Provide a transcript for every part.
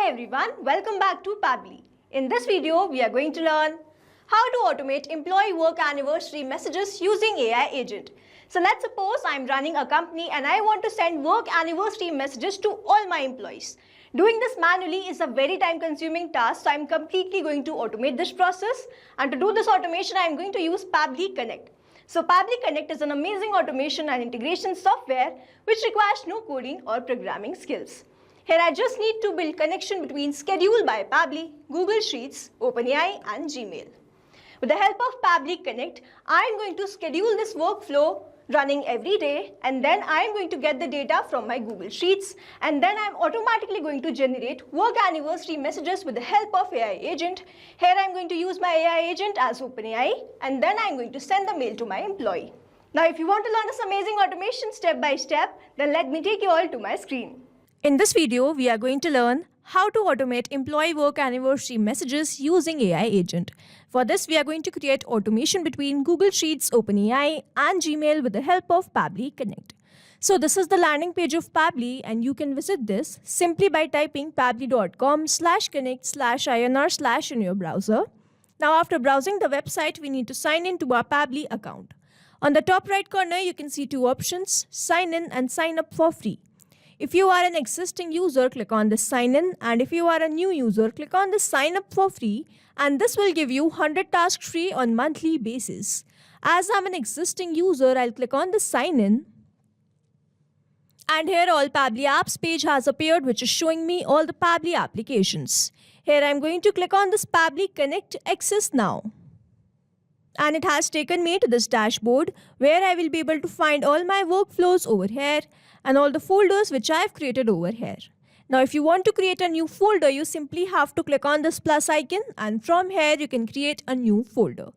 Hi everyone, welcome back to Pabbly. In this video, we are going to learn how to automate employee work anniversary messages using AI agent. So let's suppose I'm running a company and I want to send work anniversary messages to all my employees. Doing this manually is a very time-consuming task, so I'm completely going to automate this process. And to do this automation, I'm going to use Pabbly Connect. So Pabbly Connect is an amazing automation and integration software which requires no coding or programming skills. Here I just need to build connection between Schedule by Pabbly, Google Sheets, OpenAI and Gmail. With the help of Pabbly Connect, I am going to schedule this workflow running every day, and then I am going to get the data from my Google Sheets, and then I am automatically going to generate work anniversary messages with the help of AI agent. Here I am going to use my AI agent as OpenAI, and then I am going to send the mail to my employee. Now if you want to learn this amazing automation step by step, then let me take you all to my screen. In this video, we are going to learn how to automate employee work anniversary messages using AI agent. For this, we are going to create automation between Google Sheets, OpenAI and Gmail with the help of Pabbly Connect. So this is the landing page of Pabbly, and you can visit this simply by typing pabbly.com/connect/inr/ in your browser. Now after browsing the website, we need to sign in to our Pabbly account. On the top right corner, you can see two options, sign in and sign up for free. If you are an existing user, click on the sign in, and if you are a new user, click on the sign up for free, and this will give you 100 tasks free on monthly basis. As I'm an existing user, I'll click on the sign in, and here all Pabbly apps page has appeared, which is showing me all the Pabbly applications. Here I'm going to click on this Pabbly Connect Access Now. And it has taken me to this dashboard where I will be able to find all my workflows over here and all the folders which I have created over here. Now if you want to create a new folder, you simply have to click on this plus icon, and from here you can create a new folder.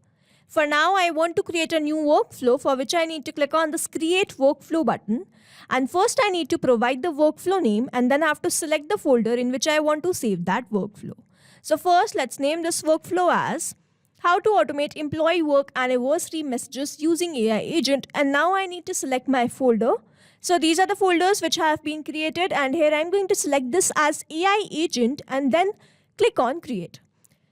For now, I want to create a new workflow, for which I need to click on this create workflow button, and first I need to provide the workflow name, and then I have to select the folder in which I want to save that workflow. So first let's name this workflow as how to automate employee work anniversary messages using AI agent, and now I need to select my folder. So these are the folders which have been created, and here I'm going to select this as AI agent and then click on create.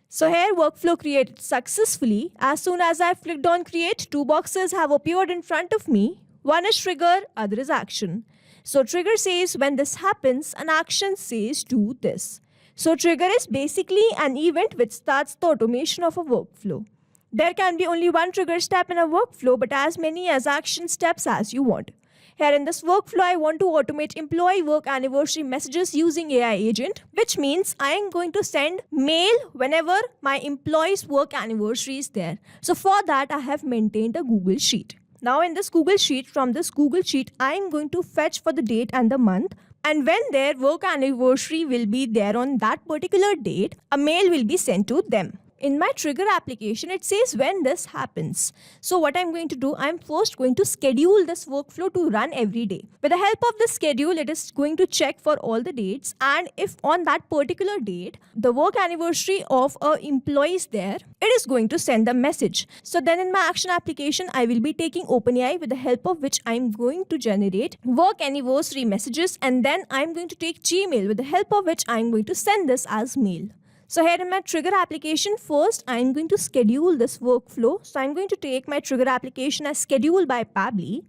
So here workflow created successfully. As soon as I've clicked on create, two boxes have appeared in front of me. One is trigger, other is action. So trigger says when this happens, and action says do this. So trigger is basically an event which starts the automation of a workflow. There can be only one trigger step in a workflow, but as many as action steps as you want. Here in this workflow, I want to automate employee work anniversary messages using AI agent, which means I am going to send mail whenever my employee's work anniversary is there. So for that, I have maintained a Google Sheet. Now in this Google Sheet, from this Google Sheet, I am going to fetch for the date and the month. And when their work anniversary will be there on that particular date, a mail will be sent to them. In my trigger application, it says when this happens. So what I'm going to do, I'm first going to schedule this workflow to run every day. With the help of this schedule, it is going to check for all the dates, and if on that particular date, the work anniversary of an employee is there, it is going to send a message. So then in my action application, I will be taking OpenAI, with the help of which I'm going to generate work anniversary messages, and then I'm going to take Gmail, with the help of which I'm going to send this as mail. So here in my trigger application, first I'm going to schedule this workflow. So I'm going to take my trigger application as schedule by Pabbly.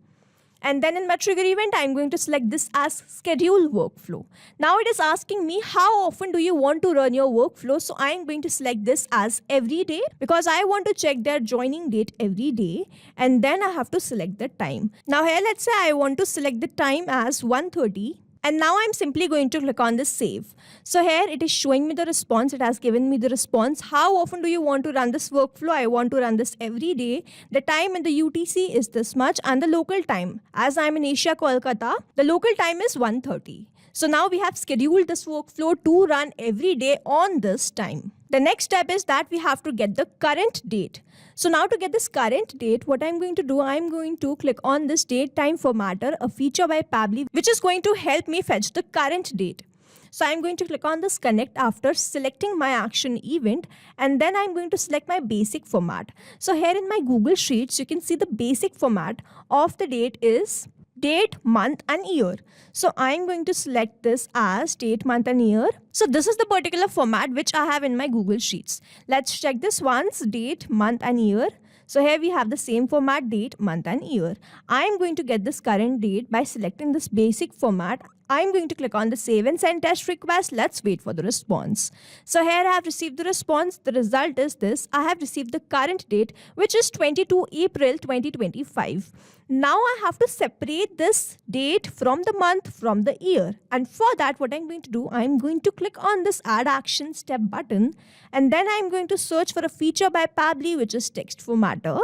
And then in my trigger event, I'm going to select this as schedule workflow. Now it is asking me how often do you want to run your workflow. So I'm going to select this as every day, because I want to check their joining date every day. And then I have to select the time. Now here, let's say I want to select the time as 1:30. And now I'm simply going to click on this save. So here it is showing me the response. It has given me the response. How often do you want to run this workflow? I want to run this every day. The time in the UTC is this much, and the local time, as I'm in Asia, Kolkata, the local time is 1:30. So now we have scheduled this workflow to run every day on this time. The next step is that we have to get the current date. So now to get this current date, what I'm going to do, I'm going to click on this date time formatter, a feature by Pabbly, which is going to help me fetch the current date. So I'm going to click on this connect after selecting my action event, and then I'm going to select my basic format. So here in my Google Sheets, you can see the basic format of the date is date, month and year. So I'm going to select this as date, month and year. So this is the particular format which I have in my Google Sheets. Let's check this once, date, month and year. So here we have the same format, date, month and year. I'm going to get this current date by selecting this basic format. I'm going to click on the save and send test request. Let's wait for the response. So here I have received the response. The result is this. I have received the current date, which is 22 April 2025. Now I have to separate this date from the month from the year. And for that, what I'm going to do, I'm going to click on this add action step button. And then I'm going to search for a feature by Pabbly, which is text formatter.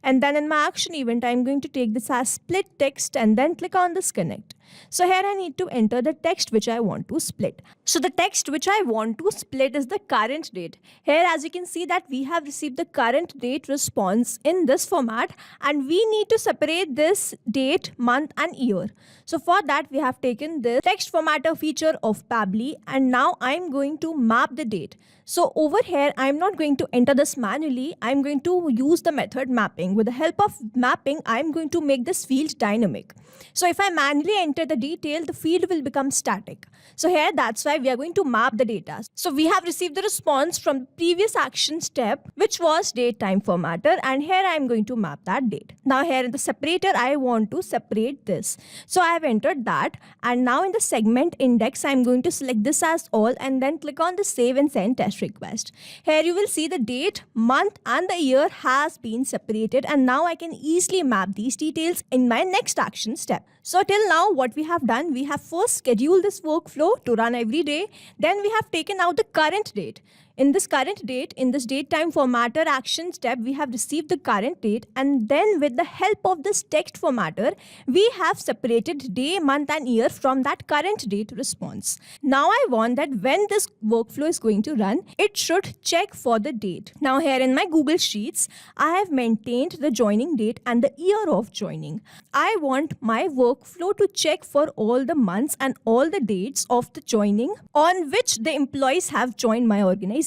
And then in my action event, I'm going to take this as split text and then click on this connect. So here I need to enter the text which I want to split. So the text which I want to split is the current date. Here as you can see that we have received the current date response in this format and we need to separate this date, month and year. So for that we have taken the text formatter feature of Pabbly and now I'm going to map the date. So over here, I'm not going to enter this manually. I'm going to use the method mapping. With the help of mapping, I'm going to make this field dynamic. So if I manually enter the detail, the field will become static. So here, that's why we are going to map the data. So we have received the response from the previous action step, which was date time formatter. And here I'm going to map that date. Now here in the separator, I want to separate this. So I have entered that. And now in the segment index, I'm going to select this as all and then click on the save and send test request. Here you will see the date, month and the year has been separated and now I can easily map these details in my next action step. So till now what we have done, we have first scheduled this workflow to run every day. Then we have taken out the current date. In this current date, in this date time formatter action step, we have received the current date and then with the help of this text formatter, we have separated day, month and year from that current date response. Now I want that when this workflow is going to run, it should check for the date. Now here in my Google Sheets, I have maintained the joining date and the year of joining. I want my workflow to check for all the months and all the dates of the joining on which the employees have joined my organization.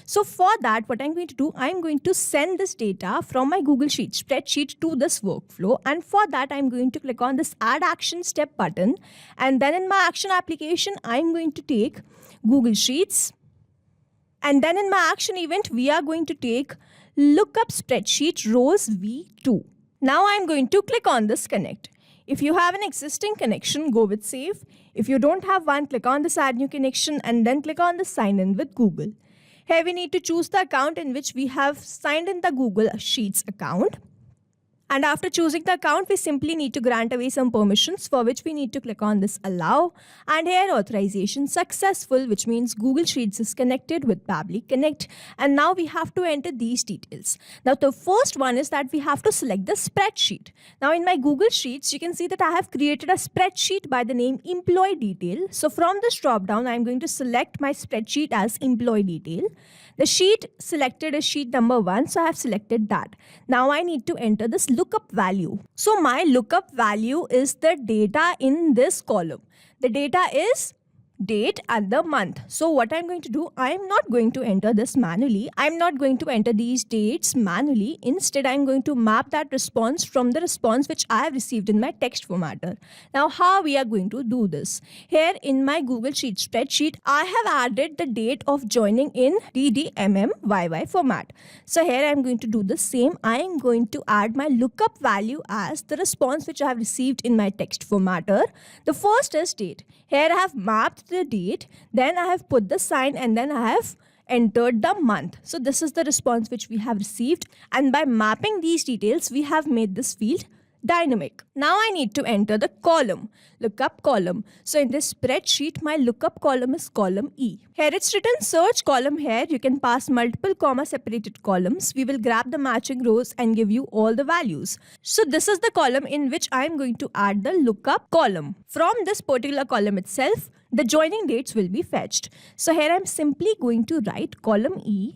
So for that, what I'm going to do, I'm going to send this data from my Google Sheets spreadsheet to this workflow. And for that, I'm going to click on this add action step button. And then in my action application, I'm going to take Google Sheets. And then in my action event, we are going to take lookup spreadsheet rows V2. Now I'm going to click on this connect. If you have an existing connection, go with save. If you don't have one, click on this add new connection and then click on the sign in with Google. Here we need to choose the account in which we have signed in the Google Sheets account. And after choosing the account, we simply need to grant away some permissions for which we need to click on this allow. And here authorization successful, which means Google Sheets is connected with Pabbly Connect. And now we have to enter these details. Now the first one is that we have to select the spreadsheet. Now in my Google Sheets, you can see that I have created a spreadsheet by the name employee detail. So from this drop down, I'm going to select my spreadsheet as employee detail. The sheet selected is sheet number 1, so I have selected that. Now I need to enter this lookup value. So my lookup value is the data in this column. The data is date and the month. So what I'm going to do, I'm not going to enter this manually. I'm not going to enter these dates manually. Instead, I'm going to map that response from the response which I have received in my text formatter. Now, how we are going to do this? Here in my Google Sheet spreadsheet, I have added the date of joining in DDMMYY format. So here I'm going to do the same. I am going to add my lookup value as the response which I have received in my text formatter. The first is date. Here I have mapped the date, then I have put the sign and then I have entered the month. So this is the response which we have received, and by mapping these details, we have made this field dynamic. Now I need to enter the column, lookup column. So in this spreadsheet, my lookup column is column E. Here it's written search column. Here you can pass multiple comma separated columns. We will grab the matching rows and give you all the values. So this is the column in which I am going to add the lookup column. From this particular column itself, the joining dates will be fetched. So here I'm simply going to write column E.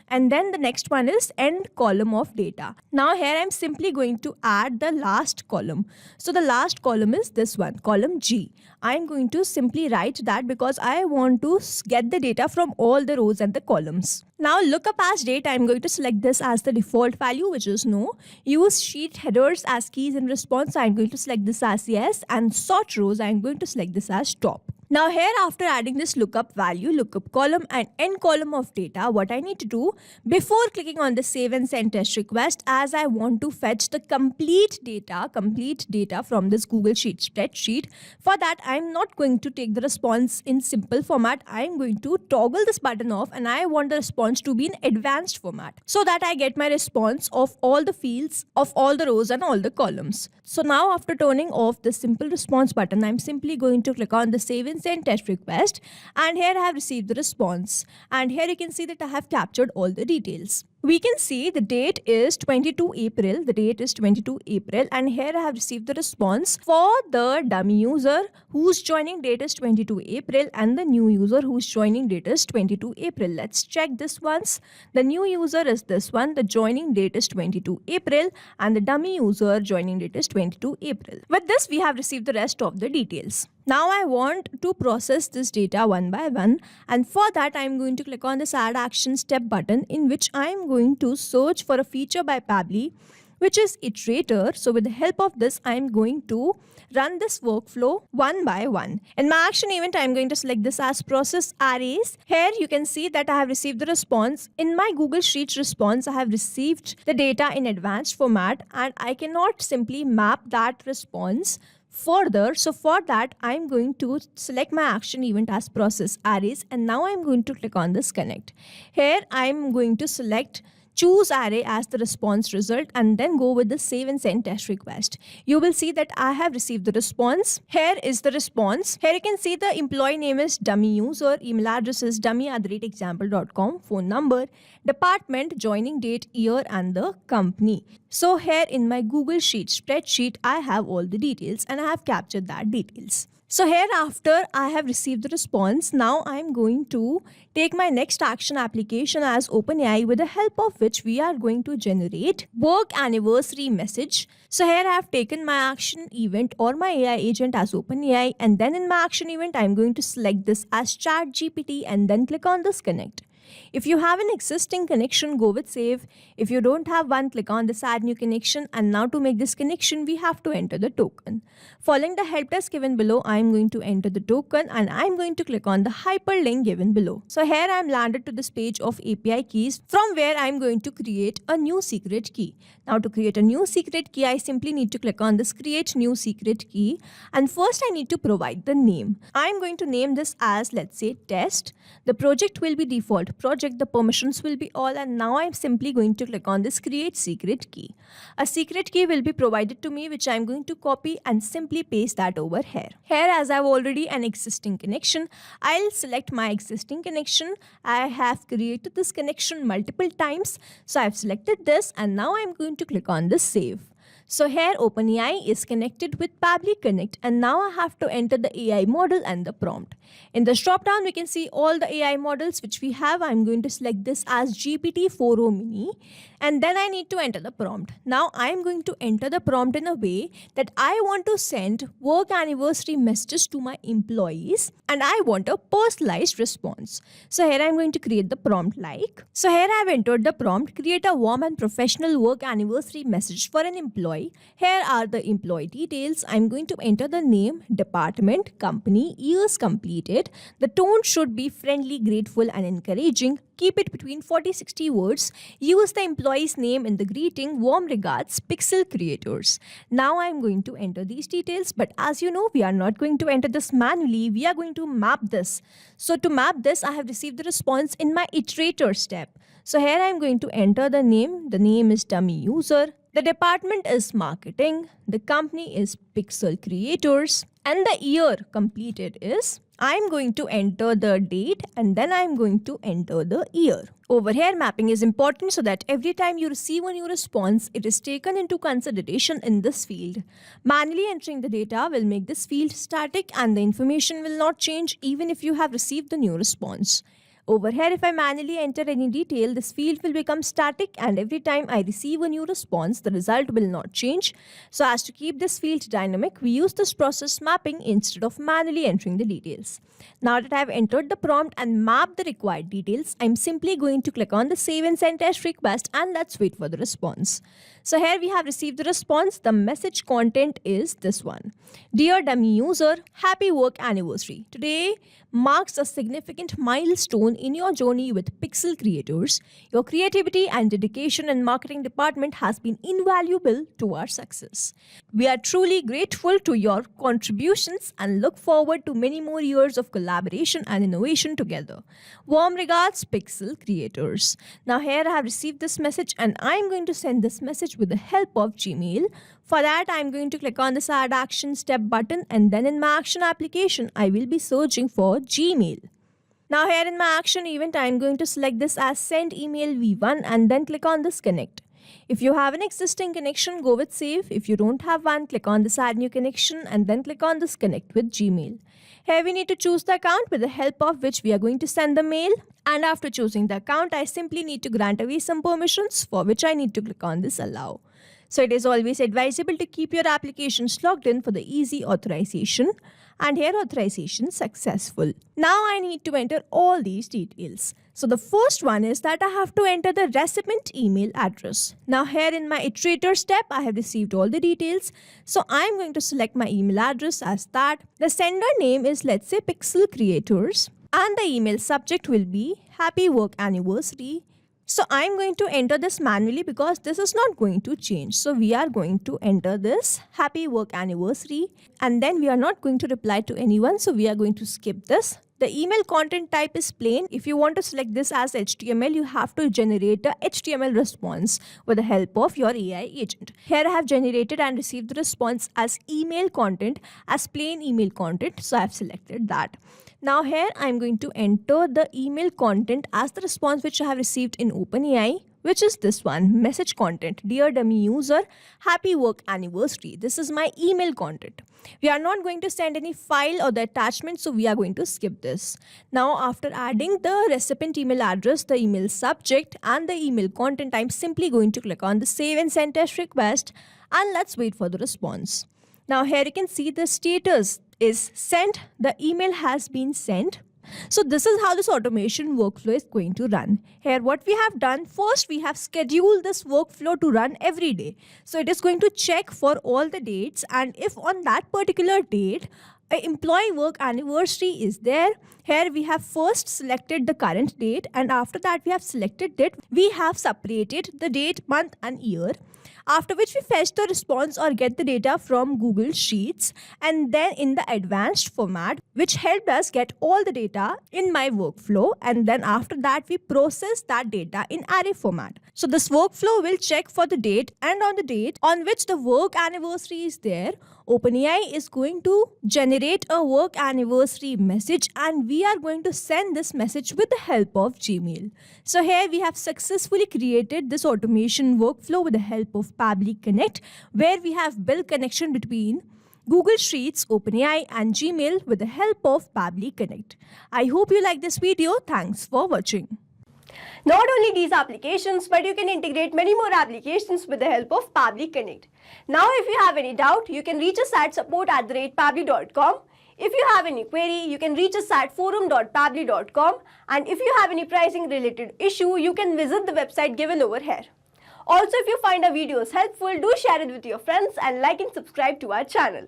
And then the next one is end column of data. Now here I'm simply going to add the last column. So the last column is this one, column G. I'm going to simply write that because I want to get the data from all the rows and the columns. Now lookup as date, I'm going to select this as the default value, which is no. Use sheet headers as keys in response, I'm going to select this as yes. And sort rows, I'm going to select this as top. Now here, after adding this lookup value, lookup column and end column of data, what I need to do before clicking on the save and send test request, as I want to fetch the complete data from this Google Sheet spreadsheet. For that, I'm not going to take the response in simple format. I'm going to toggle this button off and I want the response to be in advanced format so that I get my response of all the fields, of all the rows and all the columns. So now after turning off the simple response button, I'm simply going to click on the save and send test request, and here I have received the response, and here you can see that I have captured all the details. We can see the date is 22 April, and here I have received the response for the dummy user whose joining date is 22 April and the new user whose joining date is 22 April. Let's check this once. The new user is this one, the joining date is 22 April and the dummy user joining date is 22 April. With this, we have received the rest of the details. Now I want to process this data one by one, and for that I am going to click on this add action step button, in which I am going to search for a feature by Pabbly which is iterator. So with the help of this, I am going to run this workflow one by one. In my action event, I am going to select this as process arrays. Here you can see that I have received the response. In my Google Sheets response, I have received the data in advanced format, and I cannot simply map that response further. So for that, I'm going to select my action event as process arrays, and now I'm going to click on this connect. Here I'm going to select choose array as the response result and then go with the save and send test request. You will see that I have received the response. Here is the response. Here you can see the employee name is dummy user, email address is dummy@example.com, phone number, department, joining date, year and the company. So here in my Google Sheet spreadsheet, I have all the details and I have captured that details. So here after I have received the response, now I'm going to take my next action application as OpenAI, with the help of which we are going to generate work anniversary message. So here I have taken my action event or my AI agent as OpenAI, and then in my action event, I'm going to select this as ChatGPT and then click on this connect. If you have an existing connection, go with save. If you don't have one, click on this add new connection. And now to make this connection, we have to enter the token. Following the help desk given below, I'm going to enter the token and I'm going to click on the hyperlink given below. So here I'm landed to this page of API keys, from where I'm going to create a new secret key. Now to create a new secret key, I simply need to click on this create new secret key. And first I need to provide the name. I'm going to name this as, let's say, test. The project will be default project, the permissions will be all, and now I'm simply going to click on this create secret key. A secret key will be provided to me, which I'm going to copy and simply paste that over here. Here, as I have already an existing connection, I'll select my existing connection. I have created this connection multiple times, so I've selected this and now I'm going to click on this save. So here OpenAI is connected with Pabbly Connect, and now I have to enter the AI model and the prompt. In this drop down, we can see all the AI models which we have. I'm going to select this as GPT-4o Mini, and then I need to enter the prompt. Now I'm going to enter the prompt in a way that I want to send work anniversary messages to my employees, and I want a personalized response. So here I'm going to create the prompt like. So here I've entered the prompt, create a warm and professional work anniversary message for an employee. Here are the employee details. I'm going to enter the name, department, company, years completed. The tone should be friendly, grateful and encouraging. Keep it between 40-60 words. Use the employee's name in the greeting. Warm regards, Pixel Creators. Now I'm going to enter these details, but as you know, we are not going to enter this manually. We are going to map this. So to map this, I have received the response in my iterator step. So here I'm going to enter the name. The name is dummy user. The department is marketing. The company is Pixel Creators. And the year completed is, I'm going to enter the date and then I'm going to enter the year. Over here, mapping is important so that every time you receive a new response, it is taken into consideration in this field. Manually entering the data will make this field static and the information will not change even if you have received the new response. Over here, if I manually enter any detail, this field will become static, and every time I receive a new response, the result will not change. So as to keep this field dynamic, we use this process mapping instead of manually entering the details. Now that I have entered the prompt and mapped the required details, I'm simply going to click on the save and send test request, and let's wait for the response. So here we have received the response. The message content is this one. Dear dummy user, happy work anniversary. Today marks a significant milestone in your journey with Pixel Creators. Your creativity and dedication in marketing department has been invaluable to our success. We are truly grateful to your contributions and look forward to many more years of collaboration and innovation together. Warm regards, Pixel Creators. Now here I have received this message, and I am going to send this message with the help of Gmail. For that, I am going to click on this Add Action Step button, and then in my action application, I will be searching for Gmail. Now here in my action event, I am going to select this as Send Email V1 and then click on this Connect. If you have an existing connection, go with Save. If you don't have one, click on this Add New Connection and then click on this Connect with Gmail. Here we need to choose the account with the help of which we are going to send the mail. And after choosing the account, I simply need to grant away some permissions, for which I need to click on this Allow. So it is always advisable to keep your applications logged in for the easy authorization. And here authorization successful. Now I need to enter all these details. So the first one is that I have to enter the recipient email address. Now here in my iterator step, I have received all the details. So I am going to select my email address as that. The sender name is, let's say, Pixel Creators. And the email subject will be Happy Work Anniversary. So I'm going to enter this manually because this is not going to change. So we are going to enter this Happy Work Anniversary, and then we are not going to reply to anyone. So we are going to skip this. The email content type is plain. If you want to select this as HTML, you have to generate a HTML response with the help of your AI agent. Here I have generated and received the response as email content, as plain email content. So I have selected that. Now here I am going to enter the email content as the response which I have received in OpenAI, which is this one, message content. Dear dummy user, happy work anniversary. This is my email content. We are not going to send any file or the attachment, so we are going to skip this. Now after adding the recipient email address, the email subject and the email content, I'm simply going to click on the save and send test request, and let's wait for the response. Now here you can see the status is sent. The email has been sent. So this is how this automation workflow is going to run. Here what we have done, first we have scheduled this workflow to run every day. So it is going to check for all the dates, and if on that particular date an employee work anniversary is there, here we have first selected the current date, and after that we have selected it. We have separated the date, month and year. After which we fetch the response or get the data from Google Sheets, and then in the advanced format, which helped us get all the data in my workflow, and then after that we process that data in array format. So this workflow will check for the date, and on the date on which the work anniversary is there, OpenAI is going to generate a work anniversary message, and we are going to send this message with the help of Gmail. So here we have successfully created this automation workflow with the help of Pabbly Connect, where we have built connection between Google Sheets, OpenAI and Gmail with the help of Pabbly Connect. I hope you like this video. Thanks for watching. Not only these applications, but you can integrate many more applications with the help of Pabbly Connect. Now if you have any doubt, you can reach us at support@pabbly.com. If you have any query, you can reach us at forum.pabbly.com, and if you have any pricing related issue, you can visit the website given over here. Also, if you find our videos helpful, do share it with your friends and like and subscribe to our channel.